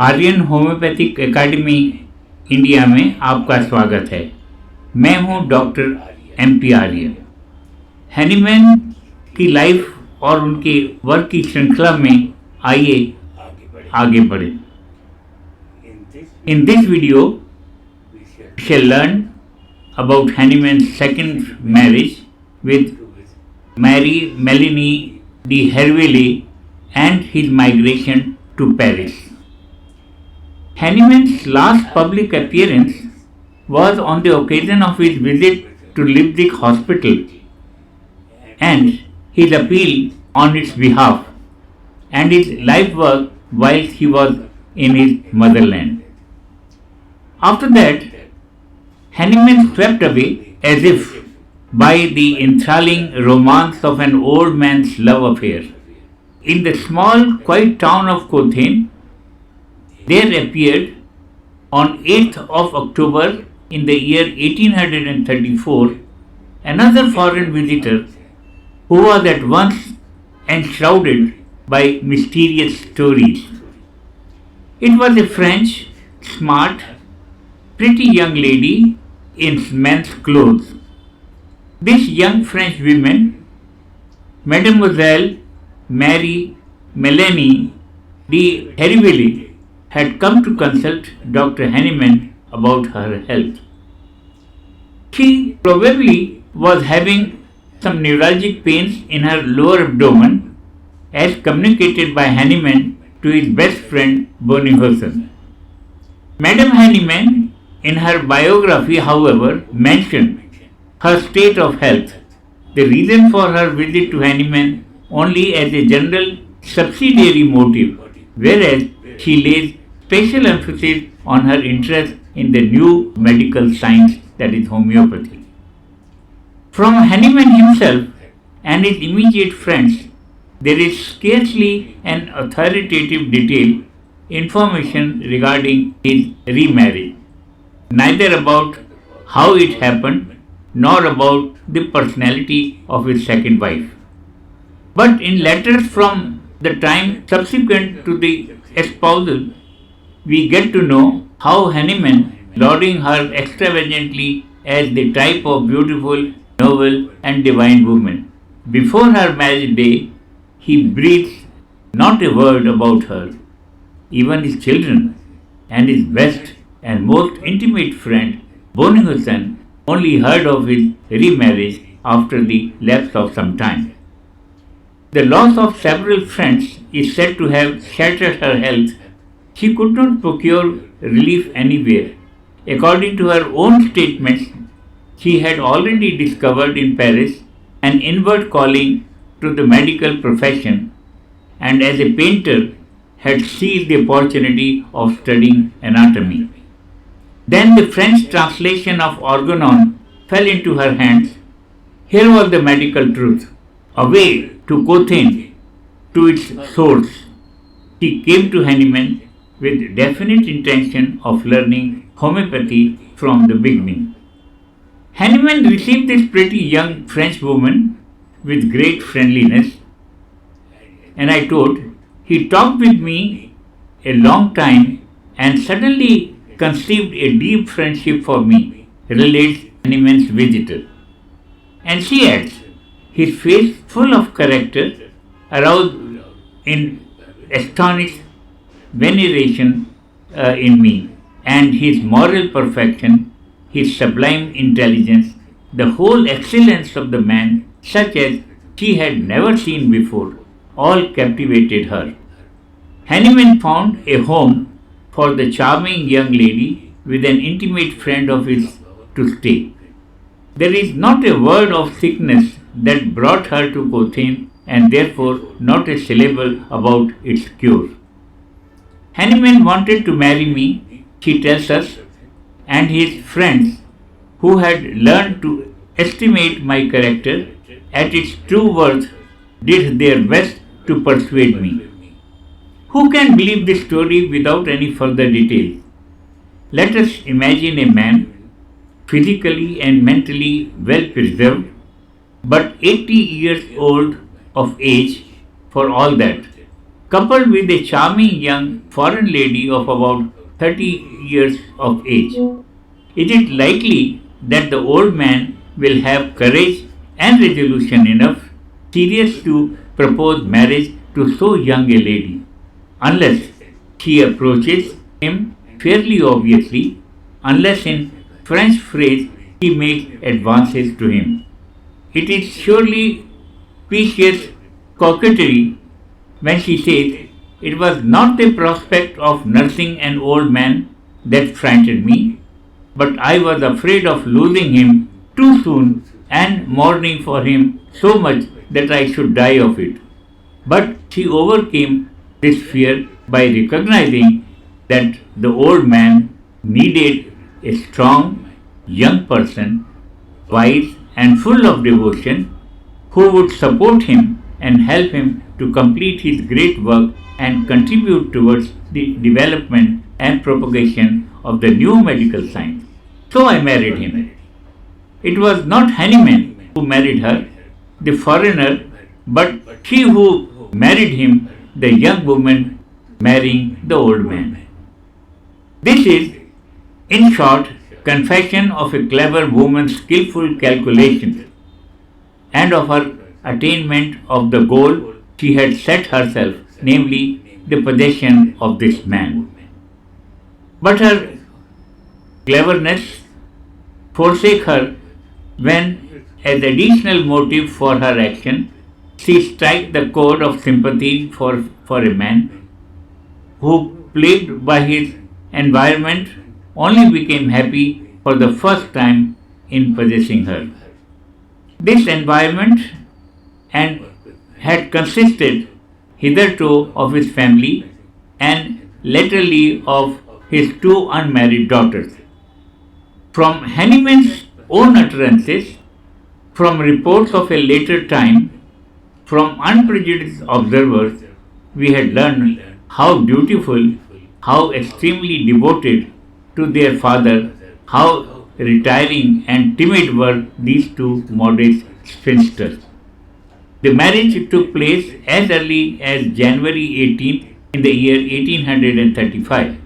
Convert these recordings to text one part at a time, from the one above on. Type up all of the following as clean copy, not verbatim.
Aryan homeopathic academy India में आपका स्वागत है। मैं हूं डॉक्टर MP आर्यन। हैनीमैन की लाइफ और उनके वर्क की श्रृंखला में आइए आगे बढ़े। In this video we shall learn about Hahnemann's second marriage with Mary Melanie de Herville and his migration to Paris. Hahnemann's last public appearance was on the occasion of his visit to Leipzig Hospital and his appeal on its behalf and his life work whilst he was in his motherland. After that, Hahnemann swept away as if by the enthralling romance of an old man's love affair. In the small, quiet town of Cothen, there appeared on 8th of October in the year 1834 another foreign visitor who was at once enshrouded by mysterious stories. It was a French, smart, pretty young lady in men's clothes. This young French woman, Mademoiselle Mary Melanie de Herville, had come to consult Dr. Hahnemann about her health. She probably was having some neuralgic pains in her lower abdomen as communicated by Hahnemann to his best friend Bonhoeffer. Madame Hahnemann in her biography, however, mentioned her state of health, the reason for her visit to Hahnemann only as a general subsidiary motive, whereas she lays special emphasis on her interest in the new medical science that is homeopathy. From Hahnemann himself and his immediate friends, there is scarcely an authoritative detailed information regarding his remarriage, neither about how it happened nor about the personality of his second wife. But in letters from the time subsequent to the espousal, we get to know how Hahnemann, lauding her extravagantly as the type of beautiful, noble and divine woman, before her marriage day, he breathes not a word about her. Even his children and his best and most intimate friend Bonhoeffer only heard of his remarriage after the lapse of some time. The loss of several friends is said to have shattered her health. She could not procure relief anywhere. According to her own statements, she had already discovered in Paris an inward calling to the medical profession and as a painter had seized the opportunity of studying anatomy. Then the French translation of Organon fell into her hands. Here was the medical truth. Away to Cothen, to its source, she came to Hahnemann with definite intention of learning homeopathy from the beginning. Hahnemann received this pretty young French woman with great friendliness, and I told, he talked with me a long time and suddenly conceived a deep friendship for me, relates Hahnemann's visitor. And she adds, his face full of character aroused in astonished veneration in me, and his moral perfection, his sublime intelligence, the whole excellence of the man, such as she had never seen before, all captivated her. Hahnemann found a home for the charming young lady with an intimate friend of his to stay. There is not a word of sickness that brought her to Cothen and therefore not a syllable about its cure. Hahnemann wanted to marry me, she tells us, and his friends who had learned to estimate my character at its true worth did their best to persuade me. Who can believe this story without any further detail? Let us imagine a man, physically and mentally well preserved, but 80 years old of age for all that, coupled with a charming young foreign lady of about 30 years of age. Is it likely that the old man will have courage and resolution enough serious to propose marriage to so young a lady, unless she approaches him fairly obviously, unless in French phrase he makes advances to him? It is surely precious coquetry when she says, "It was not the prospect of nursing an old man that frightened me, but I was afraid of losing him too soon and mourning for him so much that I should die of it." But she overcame this fear by recognizing that the old man needed a strong young person, wise and full of devotion, who would support him and help him to complete his great work and contribute towards the development and propagation of the new medical science. So I married him. It was not Hahnemann who married her, the foreigner, but she who married him, the young woman marrying the old man. This is, in short, confession of a clever woman's skillful calculations and of her attainment of the goal she had set herself, namely the possession of this man. But her cleverness forsake her when, as additional motive for her action, she strikes the chord of sympathy for a man who, plagued by his environment, only became happy for the first time in possessing her. This environment and had consisted hitherto of his family and latterly of his two unmarried daughters. From Hahnemann's own utterances, from reports of a later time, from unprejudiced observers, we had learned how dutiful, how extremely devoted to their father, how retiring and timid were these two modest spinsters. The marriage took place as early as January 18th in the year 1835.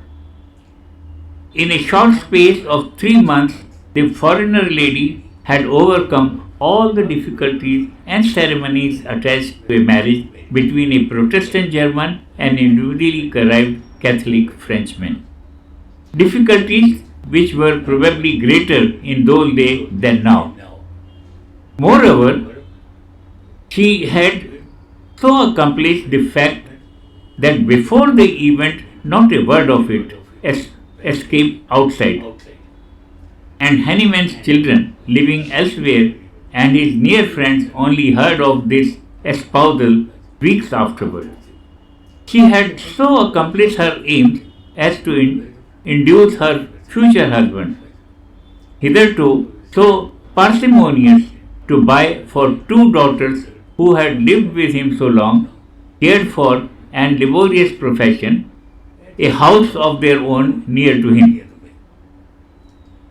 In a short space of 3 months, the foreigner lady had overcome all the difficulties and ceremonies attached to a marriage between a Protestant German and a newly arrived Catholic Frenchman. Difficulties which were probably greater in those days than now. Moreover, she had so accomplished the fact that before the event not a word of it escaped outside, and Hahnemann's children living elsewhere and his near friends only heard of this espousal weeks afterward. She had so accomplished her aims as to induce her future husband, hitherto so parsimonious, to buy for two daughters who had lived with him so long, cared for and laborious profession, a house of their own near to him.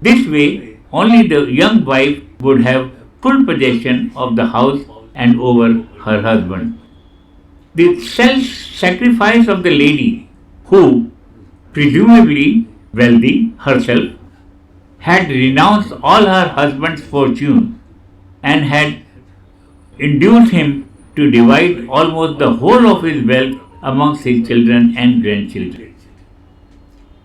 This way, only the young wife would have full possession of the house and over her husband. The self-sacrifice of the lady, who, presumably wealthy herself, had renounced all her husband's fortune and had induced him to divide almost the whole of his wealth amongst his children and grandchildren.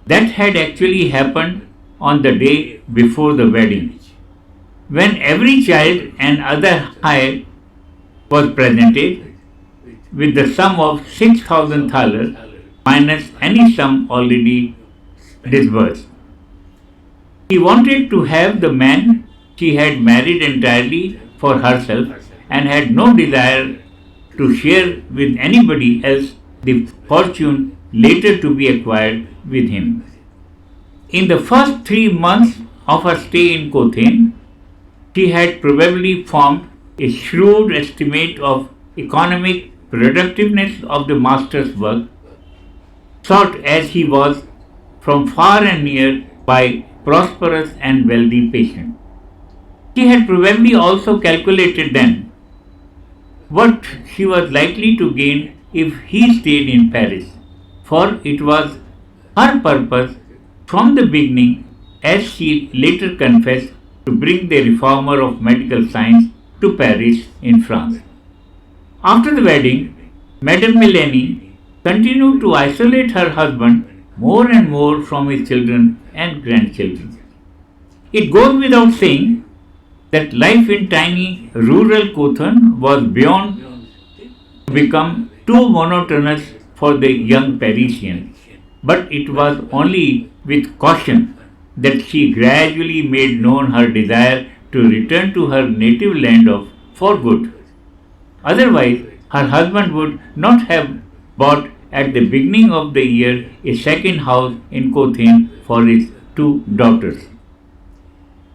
That had actually happened on the day before the wedding, when every child and other heir was presented with the sum of 6,000 thalers minus any sum already disbursed. She wanted to have the man she had married entirely for herself and had no desire to share with anybody else the fortune later to be acquired with him. In the first 3 months of her stay in Cothen, she had probably formed a shrewd estimate of economic productiveness of the master's work, sought as he was from far and near by prosperous and wealthy patients. She had probably also calculated then what she was likely to gain if he stayed in Paris, for it was her purpose from the beginning, as she later confessed, to bring the reformer of medical science to Paris in France. After the wedding, Madame Melanie continued to isolate her husband more and more from his children and grandchildren. It goes without saying that life in tiny rural Cothan was beyond to become too monotonous for the young Parisian, but it was only with caution that she gradually made known her desire to return to her native land of for good. Otherwise, her husband would not have bought at the beginning of the year a second house in Cothen for his two daughters.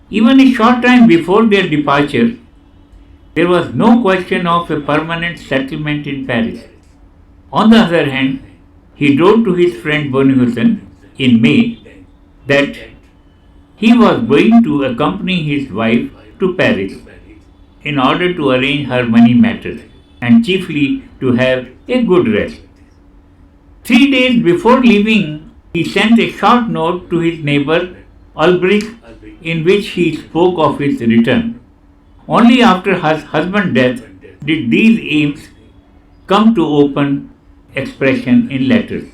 Even a short time before their departure, there was no question of a permanent settlement in Paris. On the other hand, he wrote to his friend Bonhoeffer in May that he was going to accompany his wife to Paris in order to arrange her money matters and chiefly to have a good rest. 3 days before leaving, he sent a short note to his neighbor Ulbrich in which he spoke of his return. Only after his husband's death did these aims come to open expression in letters.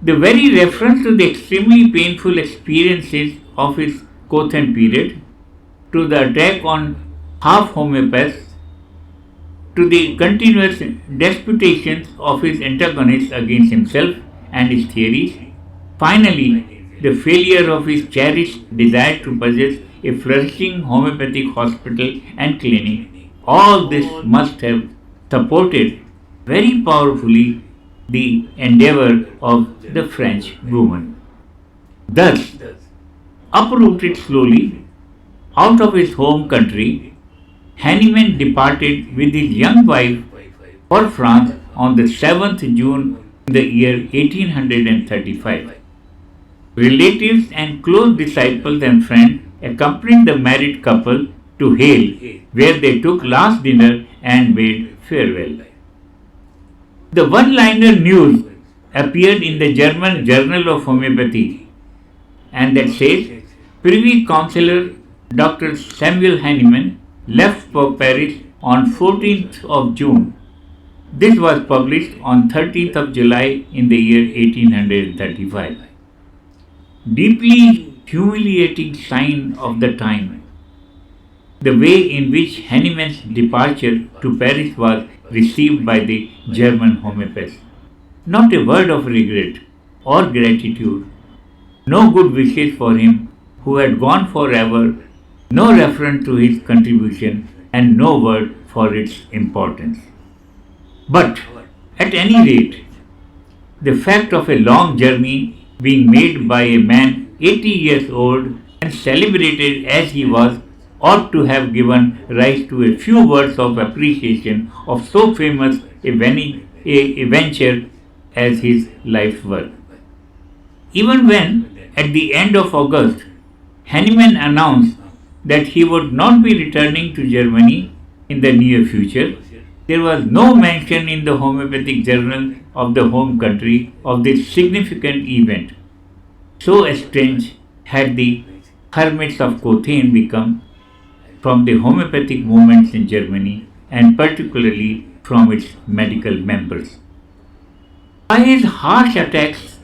The very reference to the extremely painful experiences of his Cothen period, to the attack on half homeopaths, to the continuous disputations of his antagonists against himself and his theories, finally, the failure of his cherished desire to possess a flourishing homeopathic hospital and clinic, all this must have supported very powerfully the endeavor of the French woman. Thus, uprooted slowly out of his home country, Hahnemann departed with his young wife for France on the 7th June in the year 1835. Relatives and close disciples and friends accompanied the married couple to Hale, where they took last dinner and bade farewell. The one-liner news appeared in the German Journal of Homeopathy, and that says Privy Councillor Dr. Samuel Hahnemann left for Paris on 14th of June. This was published on 13th of July in the year 1835. Deeply humiliating sign of the time, the way in which Hahnemann's departure to Paris was received by the German homeopaths. Not a word of regret or gratitude, no good wishes for him who had gone forever, no reference to his contribution, and no word for its importance. But, at any rate, the fact of a long journey being made by a man 80 years old and celebrated as he was ought to have given rise to a few words of appreciation of so famous a venture as his life's work. Even when, at the end of August, Hahnemann announced that he would not be returning to Germany in the near future, there was no mention in the homeopathic journal of the home country of this significant event. So estranged had the hermits of Cothen become from the homeopathic movements in Germany and particularly from its medical members. By his harsh attacks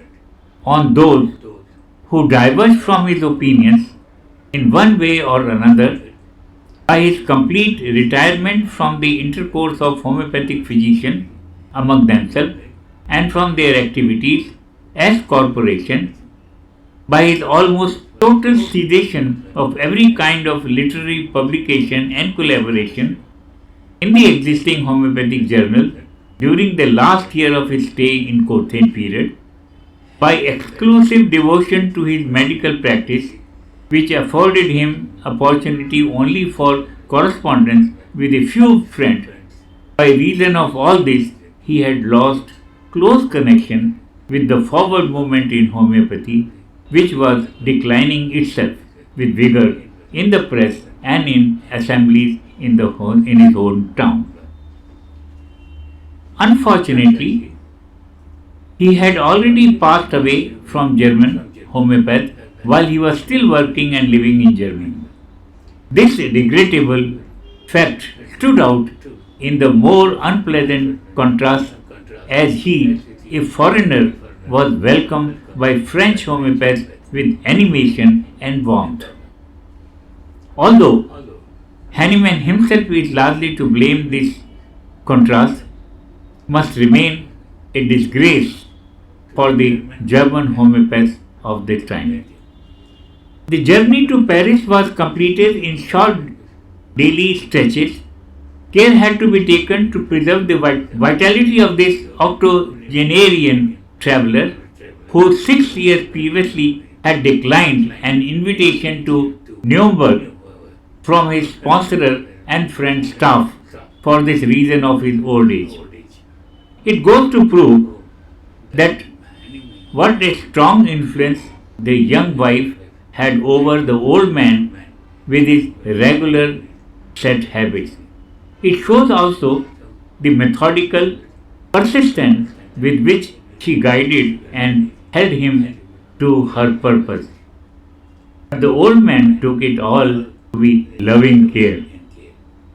on those who diverged from his opinions in one way or another, by his complete retirement from the intercourse of homeopathic physicians among themselves and from their activities as corporations, by his almost total cessation of every kind of literary publication and collaboration in the existing homeopathic journal during the last year of his stay in Cothen period, by exclusive devotion to his medical practice, which afforded him opportunity only for correspondence with a few friends. By reason of all this, he had lost close connection with the forward movement in homeopathy, which was declining itself with vigor in the press and in assemblies in his own town. Unfortunately, he had already passed away from German homeopath while he was still working and living in Germany. This regrettable fact stood out in the more unpleasant contrast as he, a foreigner, was welcomed by French homeopaths with animation and warmth. Although Hahnemann himself is largely to blame, this contrast must remain a disgrace for the German homeopaths of this time. The journey to Paris was completed in short daily stretches. Care had to be taken to preserve the vitality of this octogenarian traveller who 6 years previously had declined an invitation to Nuremberg from his sponsorer and friend staff for this reason of his old age. It goes to prove that what a strong influence the young wife had over the old man with his regular set habits. It shows also the methodical persistence with which she guided and held him to her purpose. The old man took it all with loving care.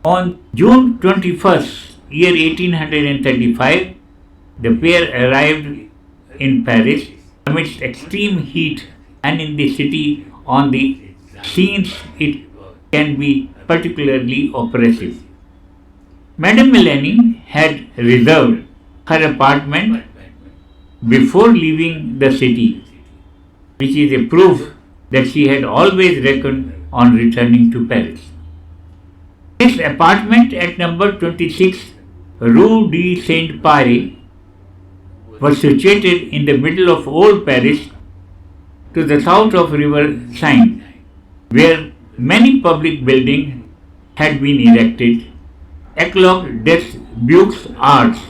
On June 21st, year 1835, the pair arrived in Paris amidst extreme heat, and in the city on the scenes it can be particularly oppressive. Madame Melanie had reserved her apartment before leaving the city, which is a proof that she had always reckoned on returning to Paris. This apartment at number 26 Rue de Saint-Pare was situated in the middle of Old Paris to the south of River Seine, where many public buildings had been erected: École des Beaux-Arts,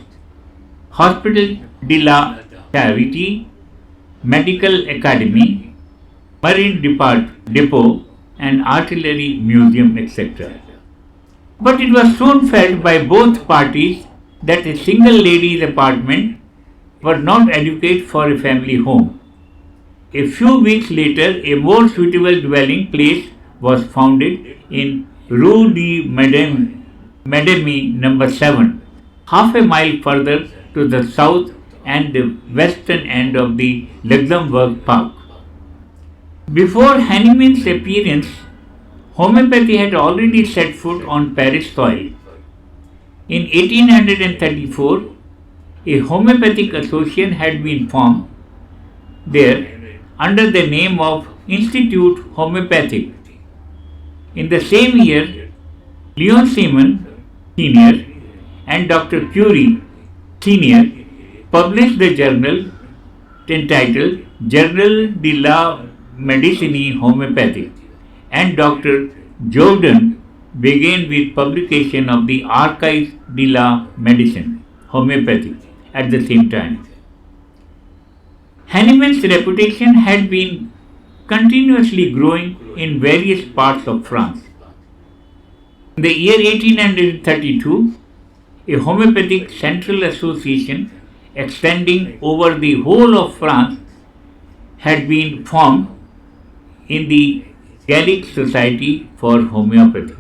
Hospital de la Charité, Medical Academy, Marine Depot, and Artillery Museum, etc. But it was soon felt by both parties that a single lady's apartment was not adequate for a family home. A few weeks later, a more suitable dwelling place was founded in Rue de Madame number 7, half a mile further to the south and the western end of the Luxembourg Park. Before Hahnemann's appearance, homeopathy had already set foot on Paris soil. In 1834, a homeopathic association had been formed there under the name of Institute Homeopathique. In the same year, Leon Simon Sr. and Dr. Curie Sr. published the journal entitled Journal de la Médecine Homéopathique, and Dr. Jordan began with publication of the Archives de la Médecine Homéopathique at the same time. Hahnemann's reputation had been continuously growing in various parts of France. In the year 1832, a homeopathic central association extending over the whole of France had been formed in the Gallic Society for Homeopathy.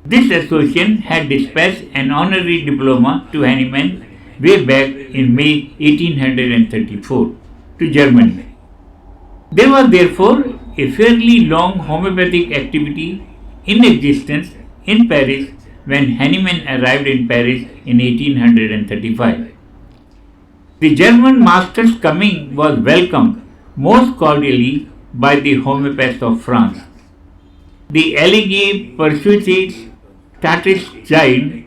This association had dispatched an honorary diploma to Hahnemann way back in May 1834 to Germany. There was therefore a fairly long homeopathic activity in existence in Paris when Hahnemann arrived in Paris in 1835. The German master's coming was welcomed most cordially by the homeopaths of France. The Allié Persuasives Statistiques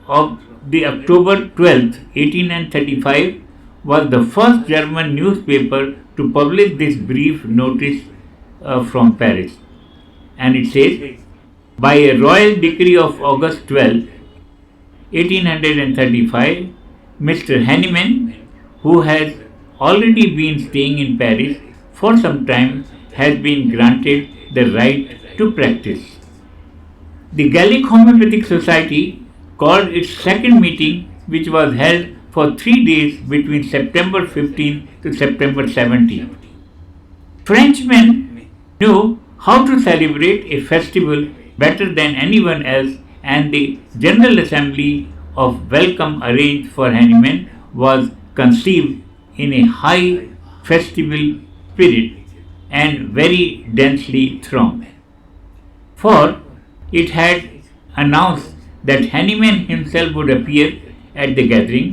of the October 12, 1835 was the first German newspaper to publish this brief notice from Paris. And it says, by a royal decree of August 12, 1835, Mr. Hahnemann, who has already been staying in Paris for some time, has been granted the right to practice. The Gallic Homeopathic Society called its second meeting which was held for 3 days between September 15 to September 17. Frenchmen knew how to celebrate a festival better than anyone else, and the General Assembly of welcome arranged for Hahnemann was conceived in a high festival spirit and very densely thronged. For it had announced that Hahnemann himself would appear at the gathering,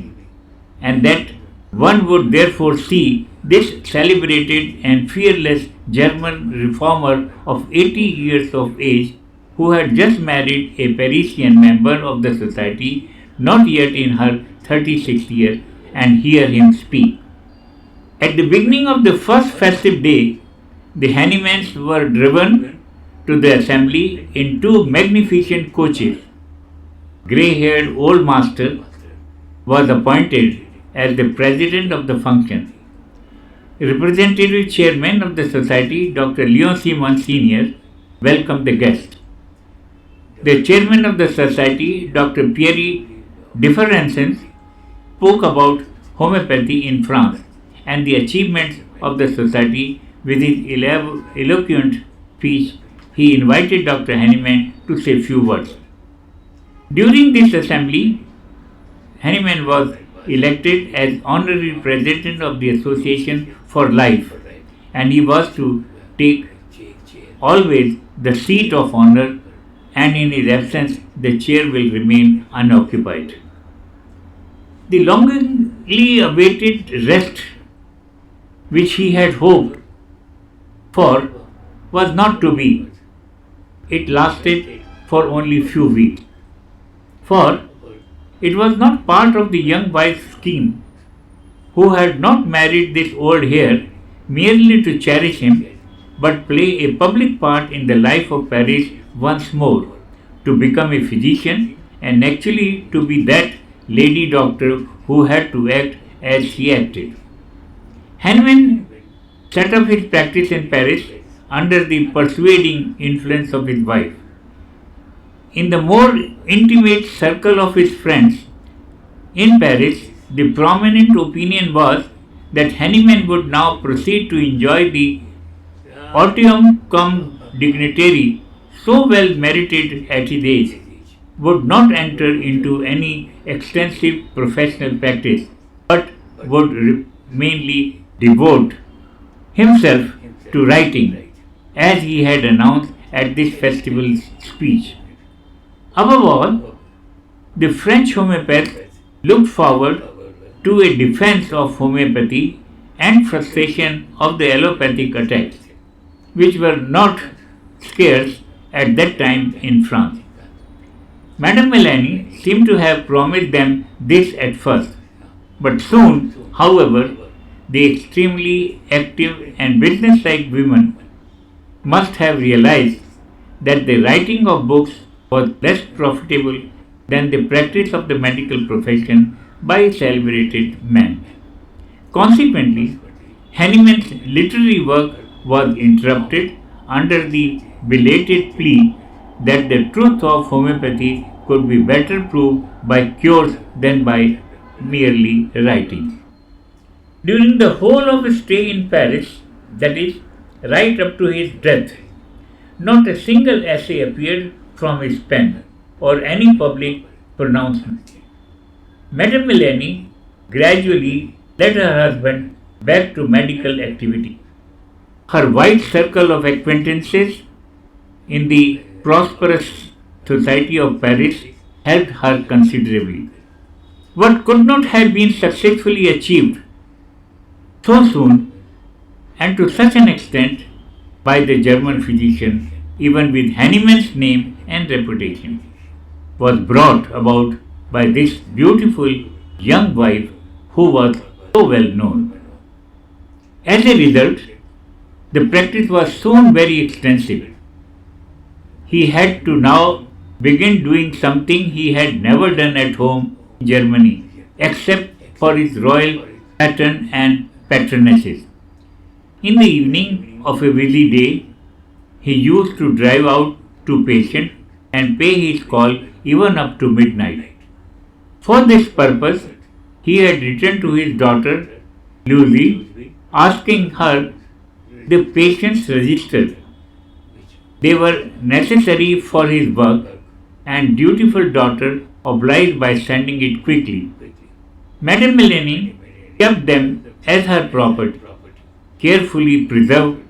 and that one would therefore see this celebrated and fearless German reformer of 80 years of age, who had just married a Parisian member of the society, not yet in her 36th year, and hear him speak. At the beginning of the first festive day, the Hahnemanns were driven to the assembly in two magnificent coaches. Grey-haired old master was appointed as the president of the function. Representative chairman of the society, Dr. Leon Simon Sr., welcomed the guest. The chairman of the society, Dr. Pierre Differences, spoke about homeopathy in France and the achievements of the society. With his eloquent speech, he invited Dr. Hahnemann to say a few words. During this assembly, Hahnemann was elected as honorary president of the association for life, and he was to take always the seat of honor, and in his absence the chair will remain unoccupied. The longingly awaited rest which he had hoped for was not to be. It lasted for only few weeks. For it was not part of the young wife's scheme, who had not married this old hare merely to cherish him, but play a public part in the life of Paris once more, to become a physician and actually to be that lady doctor who had to act as she acted. Hahnemann set up his practice in Paris under the persuading influence of his wife. In the more intimate circle of his friends in Paris, the prominent opinion was that Hahnemann would now proceed to enjoy the otium cum dignitary so well merited at his age, would not enter into any extensive professional practice, but would mainly devote himself to writing, as he had announced at this festival's speech. Above all, the French homeopaths looked forward to a defense of homeopathy and frustration of the allopathic attacks, which were not scarce at that time in France. Madame Melanie seemed to have promised them this at first, but soon, however, the extremely active and businesslike women must have realized that the writing of books was less profitable than the practice of the medical profession by celebrated men. Consequently, Hahnemann's literary work was interrupted under the belated plea that the truth of homeopathy could be better proved by cures than by merely writing. During the whole of his stay in Paris, that is, right up to his death, not a single essay appeared from his pen or any public pronouncement. Madame Melanie gradually led her husband back to medical activity. Her wide circle of acquaintances in the prosperous society of Paris helped her considerably. What could not have been successfully achieved so soon and to such an extent by the German physician, even with Hahnemann's name and reputation, was brought about by this beautiful young wife who was so well known. As a result, the practice was soon very extensive. He had to now begin doing something he had never done at home in Germany, except for his royal patron and patronesses. In the evening of a busy day, he used to drive out to patients and pay his call even up to midnight. For this purpose, he had written to his daughter Lucy, asking her the patient's register. They were necessary for his work, and dutiful daughter obliged by sending it quickly. Madame Melanie kept them as her property, carefully preserved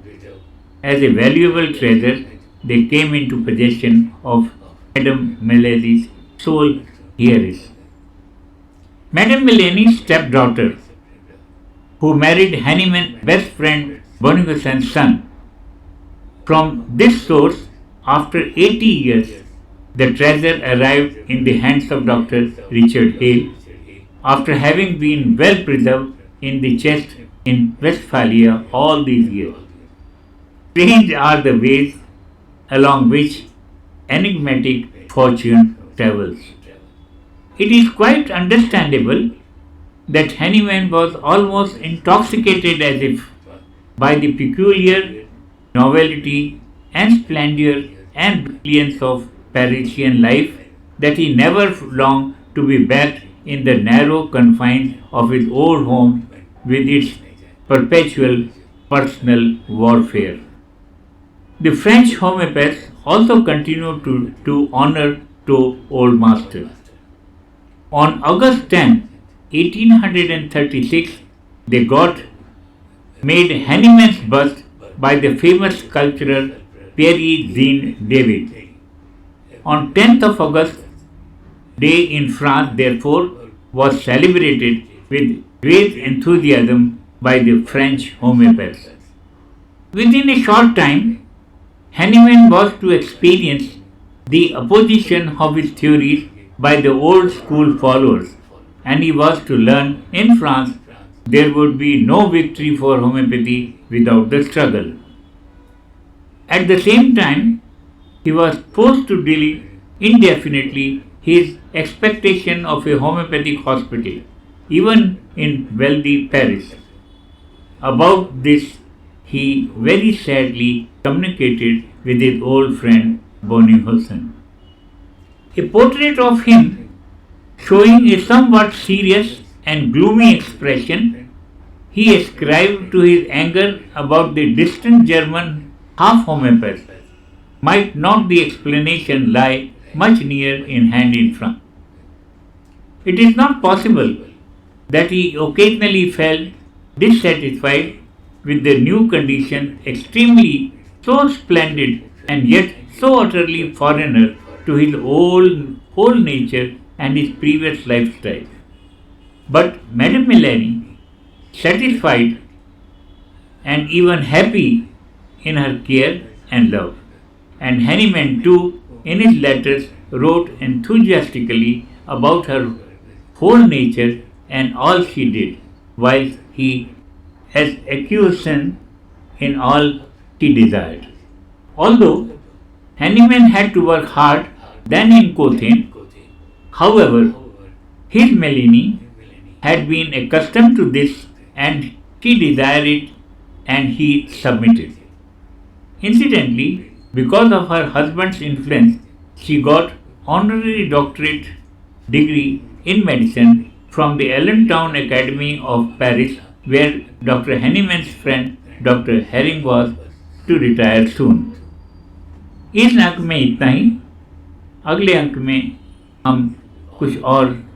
as a valuable treasure. They came into possession of Madame Melanie's sole heiress. Madame Melanie's stepdaughter, who married Hahnemann's best friend Boniface's son. From this source, after 80 years, the treasure arrived in the hands of Dr. Richard Hale, after having been well preserved in the chest in Westphalia all these years. Strange are the ways along which enigmatic fortune travels. It is quite understandable that Hahnemann was almost intoxicated as if by the peculiar novelty and splendor and brilliance of Parisian life that he never longed to be back in the narrow confines of his old home with its perpetual personal warfare. The French homeopaths also continued to honor two old masters. On August 10, 1836, they got made Hahnemann's bust by the famous sculptor Pierre Jean David. On 10th of August, day in France, therefore, was celebrated with great enthusiasm by the French homeopaths. Within a short time, Hahnemann was to experience the opposition of his theories by the old school followers, and he was to learn in France there would be no victory for homeopathy without the struggle. At the same time, he was forced to delay indefinitely his expectation of a homeopathic hospital, even in wealthy Paris. About this, he very sadly communicated with his old friend Boniface. A portrait of him showing a somewhat serious and gloomy expression he ascribed to his anger about the distant German half homeopath. Might not the explanation lie much nearer in hand in France? It is not possible that he occasionally felt dissatisfied with the new condition, extremely so splendid and yet so utterly foreigner to his whole nature and his previous lifestyle. But Madame Melanie, satisfied and even happy in her care and love, and Hahnemann too, in his letters, wrote enthusiastically about her whole nature and all she did, while he has acquiescence in all she desired. Although Hahnemann had to work hard then in Cothen, however, his Melanie had been accustomed to this and she desired it and he submitted. Incidentally, because of her husband's influence, she got honorary doctorate degree in medicine from the Allentown Academy of Paris, where Dr. Hahnemann's friend Dr. Herring was to retire soon. इस अंक में इतना ही. अगले अंक में हम कुछ और